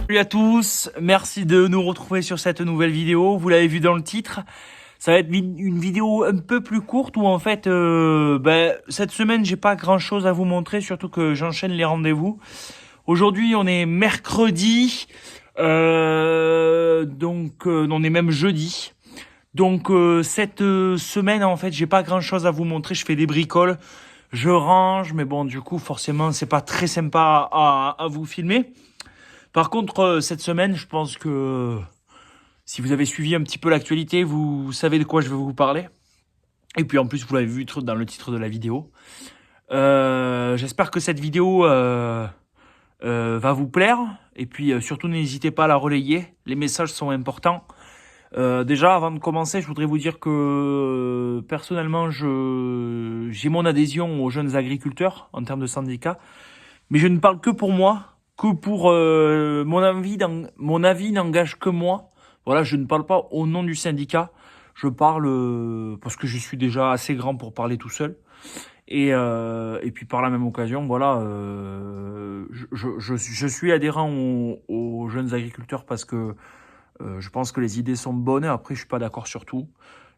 Salut à tous, merci de nous retrouver sur cette nouvelle vidéo. Vous l'avez vu dans le titre, ça va être une vidéo un peu plus courte où en fait, cette semaine j'ai pas grand chose à vous montrer, surtout que j'enchaîne les rendez-vous. Aujourd'hui on est mercredi, on est même jeudi. Donc cette semaine en fait j'ai pas grand chose à vous montrer, je fais des bricoles, je range, mais bon du coup forcément c'est pas très sympa à vous filmer. Par contre, cette semaine, je pense que si vous avez suivi un petit peu l'actualité, vous savez de quoi je vais vous parler. Et puis en plus, vous l'avez vu dans le titre de la vidéo. J'espère que cette vidéo va vous plaire. Et puis surtout, n'hésitez pas à la relayer. Les messages sont importants. Déjà, avant de commencer, je voudrais vous dire que personnellement, j'ai mon adhésion aux jeunes agriculteurs en termes de syndicat. Mais je ne parle que pour moi, que pour mon avis n'engage que moi. Voilà, je ne parle pas au nom du syndicat. Je parle parce que je suis déjà assez grand pour parler tout seul. Et puis par la même occasion, voilà, je suis adhérent aux jeunes agriculteurs parce que je pense que les idées sont bonnes. Après, je suis pas d'accord sur tout.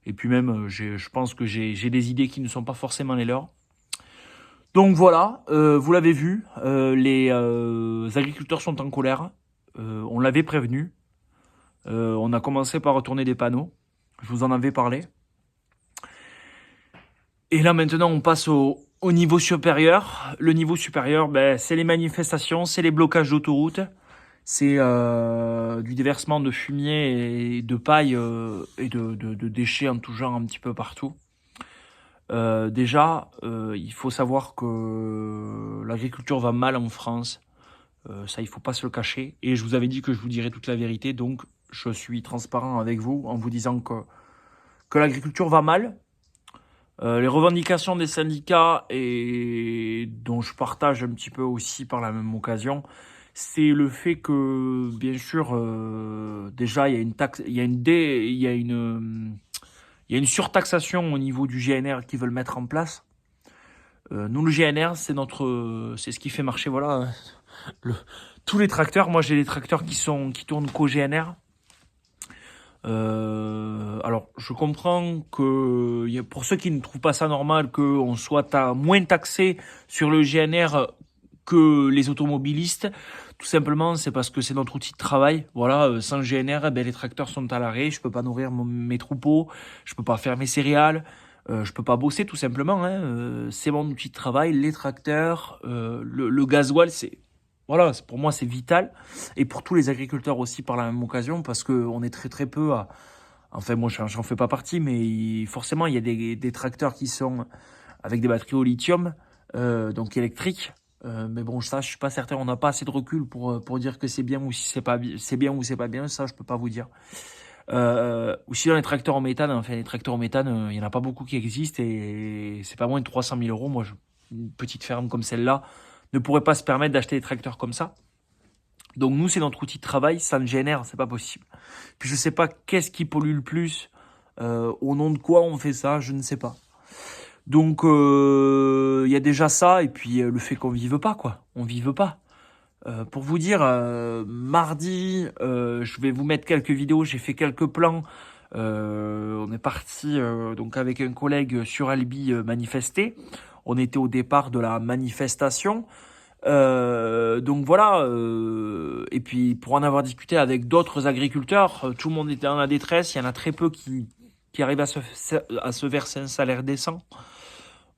Et puis même, je pense que j'ai des idées qui ne sont pas forcément les leurs. Donc voilà, vous l'avez vu, les agriculteurs sont en colère. On l'avait prévenu. On a commencé par retourner des panneaux. Je vous en avais parlé. Et là maintenant, on passe au niveau supérieur. Le niveau supérieur, c'est les manifestations, c'est les blocages d'autoroutes, c'est du déversement de fumier et de paille et de déchets en tout genre un petit peu partout. Déjà, il faut savoir que l'agriculture va mal en France. Ça, il faut pas se le cacher. Et je vous avais dit que je vous dirais toute la vérité. Donc, je suis transparent avec vous en vous disant que l'agriculture va mal. Les revendications des syndicats et dont je partage un petit peu aussi par la même occasion, c'est le fait que, bien sûr, déjà, il y a une taxe, il y a une surtaxation au niveau du GNR qu'ils veulent mettre en place. Nous, le GNR, c'est ce qui fait marcher, voilà, le- tous les tracteurs. Moi, j'ai des tracteurs qui tournent qu'au GNR. Alors, je comprends que pour ceux qui ne trouvent pas ça normal qu'on soit moins taxé sur le GNR que les automobilistes, tout simplement, c'est parce que c'est notre outil de travail. Voilà, sans GNR, les tracteurs sont à l'arrêt. Je peux pas nourrir mes troupeaux, je peux pas faire mes céréales, je peux pas bosser tout simplement. C'est mon outil de travail. Les tracteurs, le gasoil, voilà, pour moi c'est vital et pour tous les agriculteurs aussi par la même occasion parce que on est très très peu à. Enfin, moi j'en fais pas partie, mais forcément il y a des tracteurs qui sont avec des batteries au lithium, donc électriques. Mais bon, ça, je suis pas certain. On n'a pas assez de recul pour dire que c'est bien ou si c'est bien ou c'est pas bien. Ça, je peux pas vous dire. Ou sinon, les tracteurs en méthane. Enfin, les tracteurs en méthane, il y en a pas beaucoup qui existent et c'est pas moins de 300 000 euros. Moi, une petite ferme comme celle-là ne pourrait pas se permettre d'acheter des tracteurs comme ça. Donc nous, c'est notre outil de travail. Ça ne génère, c'est pas possible. Puis je sais pas qu'est-ce qui pollue le plus. Au nom de quoi on fait ça, je ne sais pas. Donc il y a déjà ça et puis le fait qu'on vive pas quoi, on vive pas. Pour vous dire, mardi, je vais vous mettre quelques vidéos, j'ai fait quelques plans. On est parti donc avec un collègue sur Albi manifester. On était au départ de la manifestation. Donc voilà. Et puis pour en avoir discuté avec d'autres agriculteurs, tout le monde était dans la détresse. Il y en a très peu qui arrivent à se verser un salaire décent.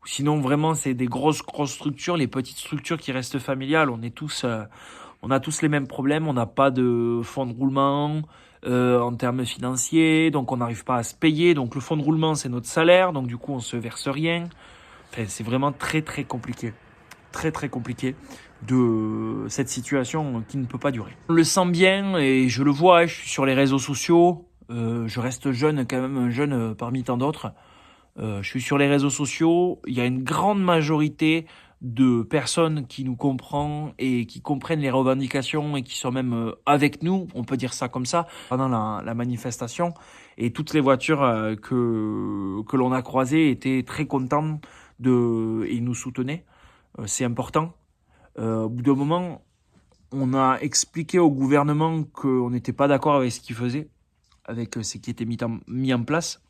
Sinon, vraiment, c'est des grosses structures. Les petites structures qui restent familiales, on a tous les mêmes problèmes. On n'a pas de fonds de roulement en termes financiers, donc on n'arrive pas à se payer. Donc le fonds de roulement, c'est notre salaire, donc du coup, on se verse rien. Enfin, c'est vraiment très très compliqué, très très compliqué de cette situation qui ne peut pas durer. On le sent bien et je le vois. Je suis sur les réseaux sociaux. Je reste jeune, quand même, un jeune parmi tant d'autres. Je suis sur les réseaux sociaux, il y a une grande majorité de personnes qui nous comprennent et qui comprennent les revendications et qui sont même avec nous, on peut dire ça comme ça, pendant la manifestation. Et toutes les voitures que l'on a croisées étaient très contentes et nous soutenaient. C'est important. Au bout d'un moment, On a expliqué au gouvernement qu'on n'était pas d'accord avec ce qu'il faisait, avec ce qui était mis en place.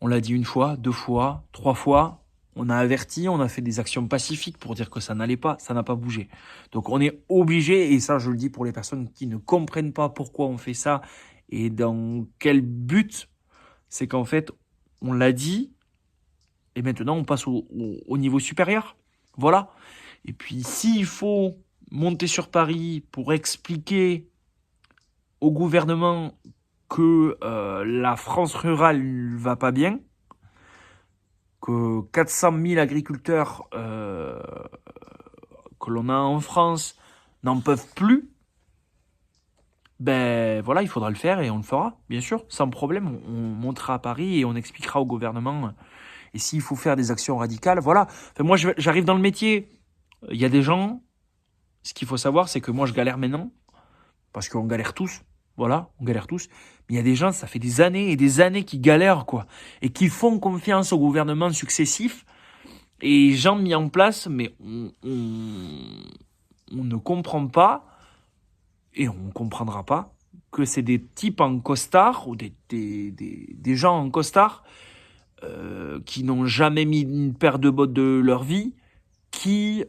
On l'a dit une fois, 2 fois, 3 fois. On a averti, on a fait des actions pacifiques pour dire que ça n'allait pas, ça n'a pas bougé. Donc on est obligé, et ça je le dis pour les personnes qui ne comprennent pas pourquoi on fait ça et dans quel but, c'est qu'en fait, on l'a dit, et maintenant on passe au niveau supérieur. Voilà. Et puis s'il faut monter sur Paris pour expliquer au gouvernement que la France rurale va pas bien, que 400 000 agriculteurs que l'on a en France n'en peuvent plus, ben voilà, il faudra le faire et on le fera, bien sûr, sans problème. On montera à Paris et on expliquera au gouvernement. Et s'il faut faire des actions radicales, voilà. Enfin, moi, j'arrive dans le métier. Il y a des gens, ce qu'il faut savoir, c'est que moi, je galère maintenant, parce qu'on galère tous. Voilà, on galère tous. Mais il y a des gens, ça fait des années et des années qui galèrent, quoi. Et qui font confiance au gouvernement successif. Et gens mis en place, mais on ne comprend pas, et on ne comprendra pas, que c'est des types en costard, ou des gens en costard, qui n'ont jamais mis une paire de bottes de leur vie, qui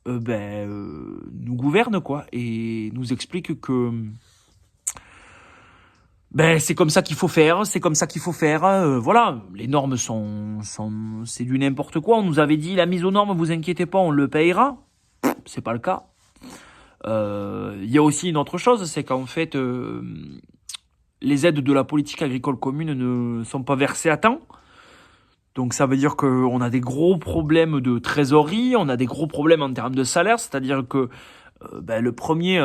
nous gouvernent, quoi, et nous expliquent que c'est comme ça qu'il faut faire, c'est comme ça qu'il faut faire. Voilà, les normes c'est du n'importe quoi. On nous avait dit la mise aux normes, vous inquiétez pas, on le payera. C'est pas le cas. Il y a aussi une autre chose, c'est qu'en fait, les aides de la politique agricole commune ne sont pas versées à temps. Donc ça veut dire qu'on a des gros problèmes de trésorerie, on a des gros problèmes en termes de salaire, c'est-à-dire que le premier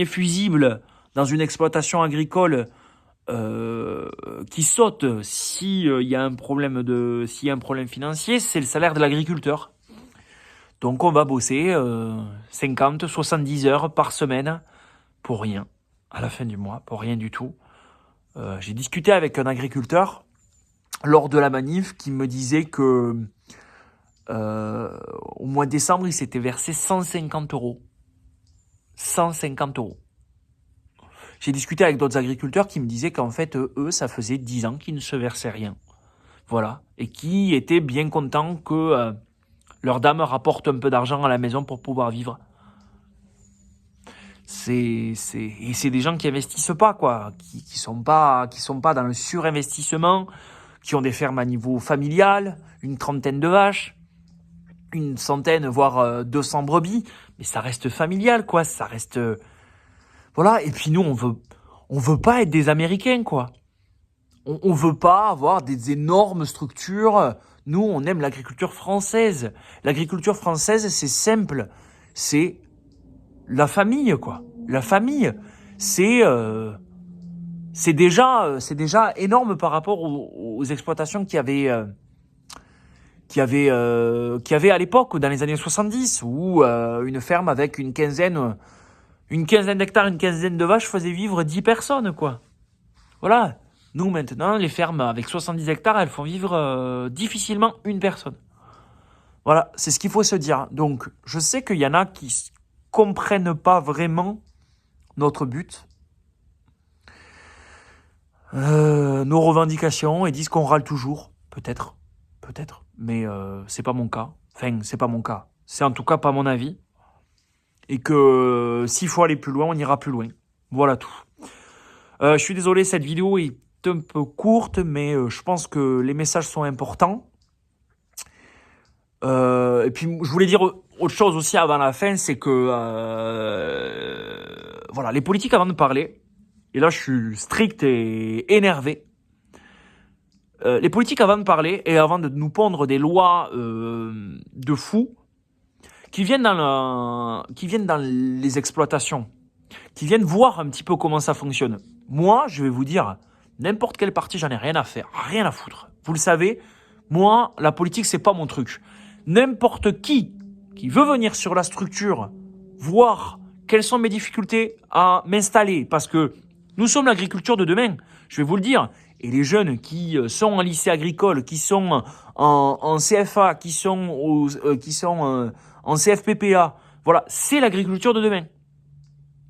fusible dans une exploitation agricole qui saute s'il y a un problème financier, c'est le salaire de l'agriculteur. Donc on va bosser 50, 70 heures par semaine pour rien, à la fin du mois, pour rien du tout. J'ai discuté avec un agriculteur lors de la manif qui me disait que au mois de décembre, il s'était versé 150 euros. 150 euros. J'ai discuté avec d'autres agriculteurs qui me disaient qu'en fait, eux, ça faisait 10 ans qu'ils ne se versaient rien. Voilà. Et qui étaient bien contents que leur dame rapporte un peu d'argent à la maison pour pouvoir vivre. Et c'est des gens qui investissent pas, quoi. Qui sont pas dans le surinvestissement, qui ont des fermes à niveau familial, une trentaine de vaches, une centaine, voire 200 brebis. Mais ça reste familial, quoi. Ça reste... Voilà, et puis nous, on veut pas être des Américains, quoi. On veut pas avoir des énormes structures. Nous, on aime l'agriculture française. L'agriculture française, c'est simple. C'est la famille, quoi. La famille, c'est déjà énorme par rapport aux exploitations qu'il y avait à l'époque, dans les années 70, où une ferme avec une quinzaine d'hectares, une quinzaine de vaches faisait vivre 10 personnes, quoi. Voilà. Nous, maintenant, les fermes avec 70 hectares, elles font vivre difficilement une personne. Voilà, c'est ce qu'il faut se dire. Donc, je sais qu'il y en a qui comprennent pas vraiment notre but, nos revendications, et disent qu'on râle toujours. Peut-être, mais c'est pas mon cas. Enfin, c'est pas mon cas. C'est en tout cas pas mon avis. Et que s'il faut aller plus loin, on ira plus loin. Voilà tout. Je suis désolé, cette vidéo est un peu courte, mais je pense que les messages sont importants. Et puis, je voulais dire autre chose aussi avant la fin, c'est que voilà, les politiques, avant de parler, et là je suis strict et énervé, les politiques, avant de parler et avant de nous pondre des lois de fous, qui viennent dans les exploitations, qui viennent voir un petit peu comment ça fonctionne. Moi, je vais vous dire, n'importe quel parti, j'en ai rien à faire, rien à foutre. Vous le savez, moi, la politique, c'est pas mon truc. N'importe qui veut venir sur la structure, voir quelles sont mes difficultés à m'installer, parce que nous sommes l'agriculture de demain, je vais vous le dire. Et les jeunes qui sont en lycée agricole, qui sont en CFA, qui sont en CFPPA. Voilà, c'est l'agriculture de demain.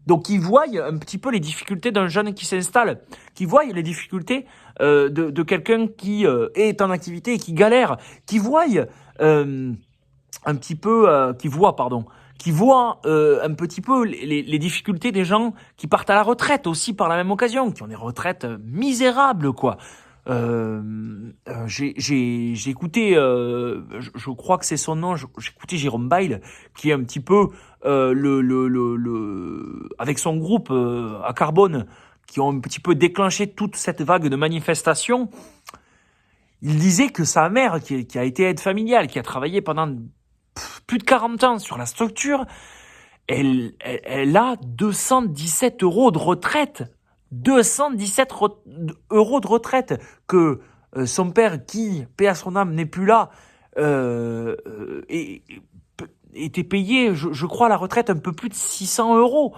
Donc, ils voient un petit peu les difficultés d'un jeune qui s'installe, qui voient les difficultés de quelqu'un qui est en activité et qui galère, qui voient un petit peu, qui voient un petit peu les difficultés des gens qui partent à la retraite aussi par la même occasion, qui ont des retraites misérables, quoi. J'ai écouté, je crois que c'est son nom, j'ai écouté Jérôme Bail, qui est un petit peu avec son groupe à Carbone, qui ont un petit peu déclenché toute cette vague de manifestations. Il disait que sa mère, qui a été aide familiale, qui a travaillé pendant plus de 40 ans sur la structure, elle a 217 euros de retraite. 217 euros de retraite que son père, qui, paix à son âme, n'est plus là, était payé, je crois, à la retraite un peu plus de 600 euros.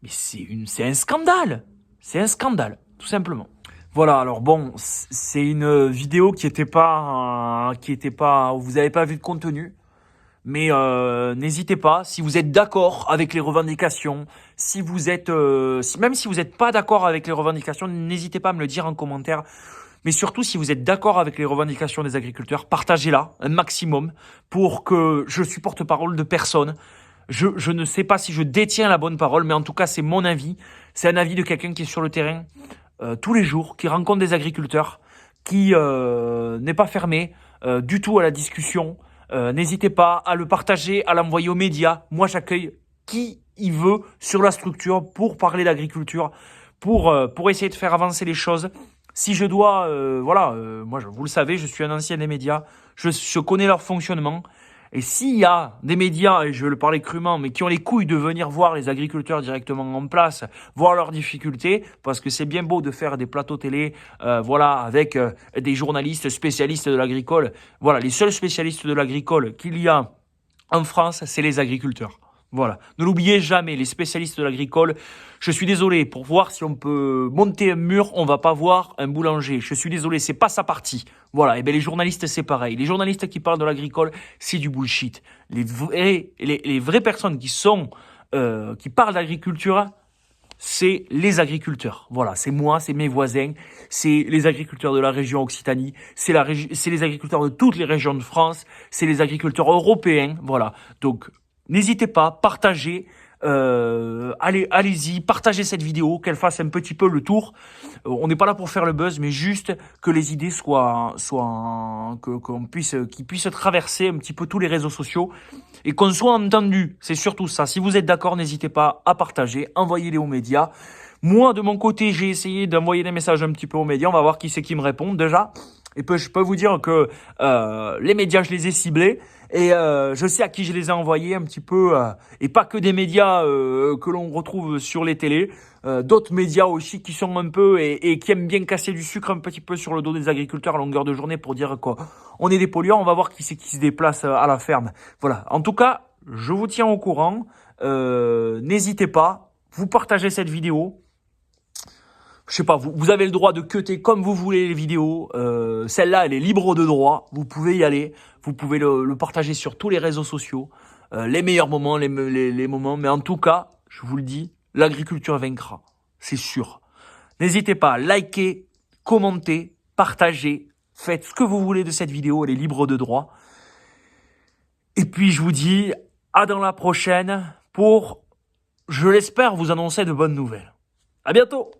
Mais c'est un scandale. C'est un scandale, tout simplement. Voilà, alors bon, c'est une vidéo qui était pas, vous n'avez pas vu de contenu. Mais n'hésitez pas, si vous êtes d'accord avec les revendications, si vous êtes, même si vous n'êtes pas d'accord avec les revendications, n'hésitez pas à me le dire en commentaire. Mais surtout, si vous êtes d'accord avec les revendications des agriculteurs, partagez-la un maximum pour que je suis porte-parole de personne. Je ne sais pas si je détiens la bonne parole, mais en tout cas, c'est mon avis. C'est un avis de quelqu'un qui est sur le terrain tous les jours, qui rencontre des agriculteurs, qui n'est pas fermé du tout à la discussion. N'hésitez pas à le partager, à l'envoyer aux médias. Moi, j'accueille qui il veut sur la structure pour parler d'agriculture, pour essayer de faire avancer les choses. Si je dois, moi, vous le savez, je suis un ancien des médias. Je connais leur fonctionnement. Et s'il y a des médias, et je vais le parler crûment, mais qui ont les couilles de venir voir les agriculteurs directement en place, voir leurs difficultés, parce que c'est bien beau de faire des plateaux télé, avec des journalistes spécialistes de l'agricole. Voilà, les seuls spécialistes de l'agricole qu'il y a en France, c'est les agriculteurs. Voilà, ne l'oubliez jamais, les spécialistes de l'agricole. Je suis désolé, pour voir si on peut monter un mur, on va pas voir un boulanger. Je suis désolé, c'est pas sa partie. Voilà, et bien les journalistes, c'est pareil. Les journalistes qui parlent de l'agricole, c'est du bullshit. Les vraies personnes qui parlent d'agriculture, c'est les agriculteurs. Voilà, c'est moi, c'est mes voisins, c'est les agriculteurs de la région Occitanie, c'est les agriculteurs de toutes les régions de France, c'est les agriculteurs européens. Voilà, donc n'hésitez pas, partagez, allez-y, partagez cette vidéo, qu'elle fasse un petit peu le tour. On n'est pas là pour faire le buzz, mais juste que les idées qu'ils puissent traverser un petit peu tous les réseaux sociaux et qu'on soit entendu. C'est surtout ça. Si vous êtes d'accord, n'hésitez pas à partager, envoyez-les aux médias. Moi, de mon côté, j'ai essayé d'envoyer des messages un petit peu aux médias. On va voir qui c'est qui me répond déjà. Et puis, je peux vous dire que les médias, je les ai ciblés. Et je sais à qui je les ai envoyés un petit peu. Et pas que des médias que l'on retrouve sur les télés. D'autres médias aussi qui sont un peu et qui aiment bien casser du sucre un petit peu sur le dos des agriculteurs à longueur de journée pour dire qu'on est des polluants. On va voir qui c'est qui se déplace à la ferme. Voilà. En tout cas, je vous tiens au courant. N'hésitez pas. Vous partagez cette vidéo. Je sais pas, vous avez le droit de cutter comme vous voulez les vidéos. Celle-là, elle est libre de droit. Vous pouvez y aller. Vous pouvez le partager sur tous les réseaux sociaux. Les meilleurs moments, les moments. Mais en tout cas, je vous le dis, l'agriculture vaincra. C'est sûr. N'hésitez pas à liker, commenter, partager. Faites ce que vous voulez de cette vidéo. Elle est libre de droit. Et puis, je vous dis à dans la prochaine pour, je l'espère, vous annoncer de bonnes nouvelles. À bientôt!